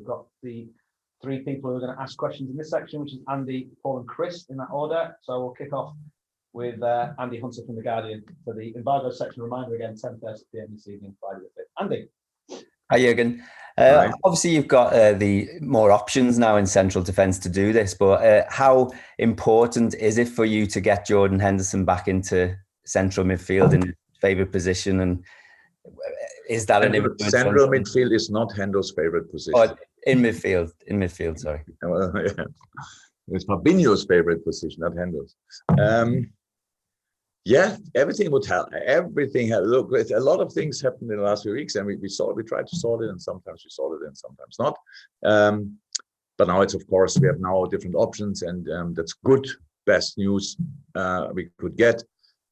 We've got the three people who are going to ask questions in this section, which is Andy, Paul, and Chris in that order. So we'll kick off with Andy Hunter from The Guardian for the embargo section. Reminder again, 10:30 p.m. this evening, Friday the 5th. Andy. Hi, Jurgen. Obviously, you've got the more options now in central defence to do this, but how important is it for you to get Jordan Henderson back into central midfield in favourite position? And is that an influence? Central midfield is not Hendo's favourite position. Oh, in midfield, sorry. It's Fabinho's favourite position, not Hendo's. Yeah, everything would help. Everything. Look, a lot of things happened in the last few weeks, and we tried to solve it, and sometimes we solve it, and sometimes not. But now it's, of course, we have now different options, and that's good. Best news we could get.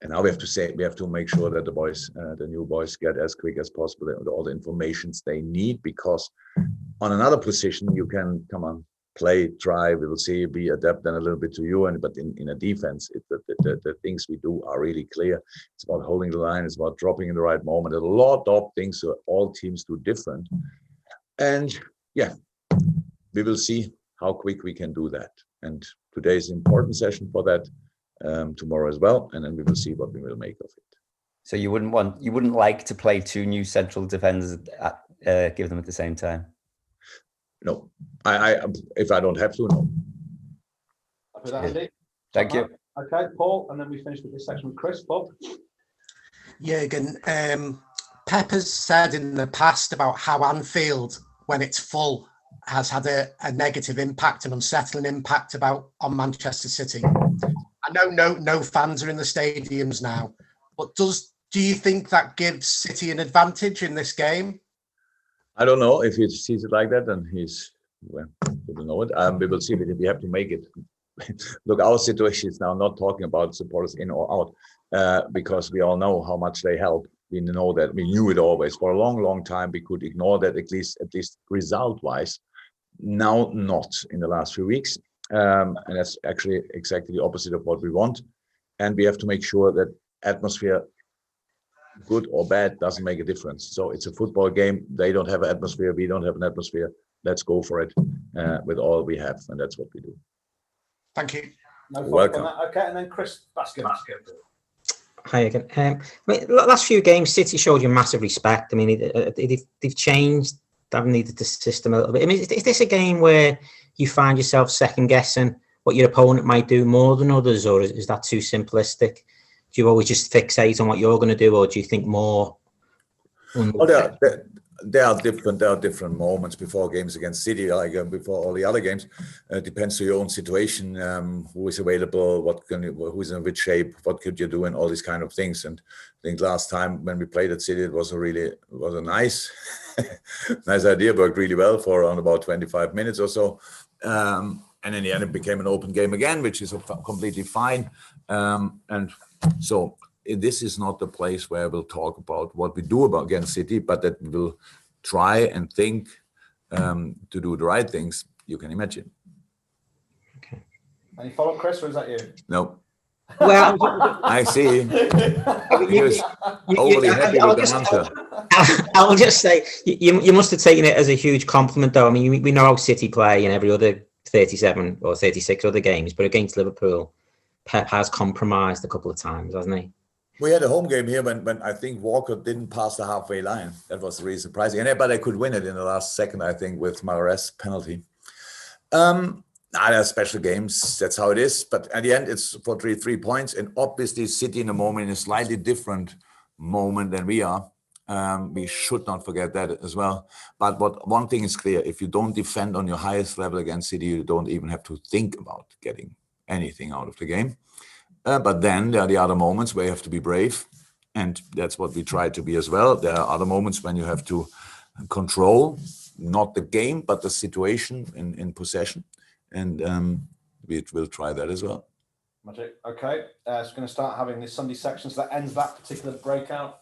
And now we have to make sure that the new boys get as quick as possible all the informations they need, because on another position you can play, try, we will see, be adapt then a little bit to you. But in a defense, the things we do are really clear. It's about holding the line. It's about dropping in the right moment. There's a lot of things that all teams do different. And yeah, we will see how quick we can do that. And today is an important session for that. Tomorrow as well, and then we will see what we will make of it. So you wouldn't like to play two new central defenders give them at the same time? No, I if I don't have to, no. Thank you. Okay, Paul, and then we finish with this section with Chris. Paul. Jurgen, Pep has said in the past about how Anfield, when it's full, has had a negative impact, an unsettling impact on Manchester City. I know no fans are in the stadiums now, but do you think that gives City an advantage in this game? I don't know if he sees it like that, and we don't know it. We will see. We have to make it. Look, our situation is now not talking about supporters in or out, because we all know how much they help. We know that. We knew it always for a long time. We could ignore that at least result-wise. Now, not in the last few weeks. And that's actually exactly the opposite of what we want. And we have to make sure that atmosphere, good or bad, doesn't make a difference. So it's a football game. They don't have an atmosphere. We don't have an atmosphere. Let's go for it with all we have. And that's what we do. Thank you. No welcome. Okay, and then Chris Baskin. Hi again. Last few games, City showed you massive respect. I mean, they've changed. They've needed the system a little bit. I mean, is this a game where you find yourself second guessing what your opponent might do more than others, or is that too simplistic? Do you always just fixate on what you're going to do, or do you think more? There are different moments before games against City, like before all the other games. It depends on your own situation, who is available, who's in which shape, what could you do, and all these kind of things. And I think last time when we played at City, it was a nice idea, worked really well for around about 25 minutes or so. And in the end, it became an open game again, which is completely fine. And so this is not the place where we'll talk about what we do against City, but that we will try and think to do the right things. You can imagine. Okay. Any follow-up, Chris, or is that you? No. Well, I see. He was overly happy with the answer. I'll just say you must have taken it as a huge compliment, though. I mean, we know how City play in every other 37 or 36 other games, but against Liverpool, Pep has compromised a couple of times, hasn't he? We had a home game here when I think Walker didn't pass the halfway line. That was really surprising. But they could win it in the last second, I think, with Mahrez penalty. They're special games. That's how it is. But at the end, it's for three points. And obviously, City in the moment in a slightly different moment than we are. We should not forget that as well. But one thing is clear: if you don't defend on your highest level against City, you don't even have to think about getting anything out of the game. But then there are the other moments where you have to be brave, and that's what we try to be as well. There are other moments when you have to control, not the game, but the situation in possession, and we will try that as well. Magic. Okay, so we're going to start having this Sunday section, so that ends that particular breakout.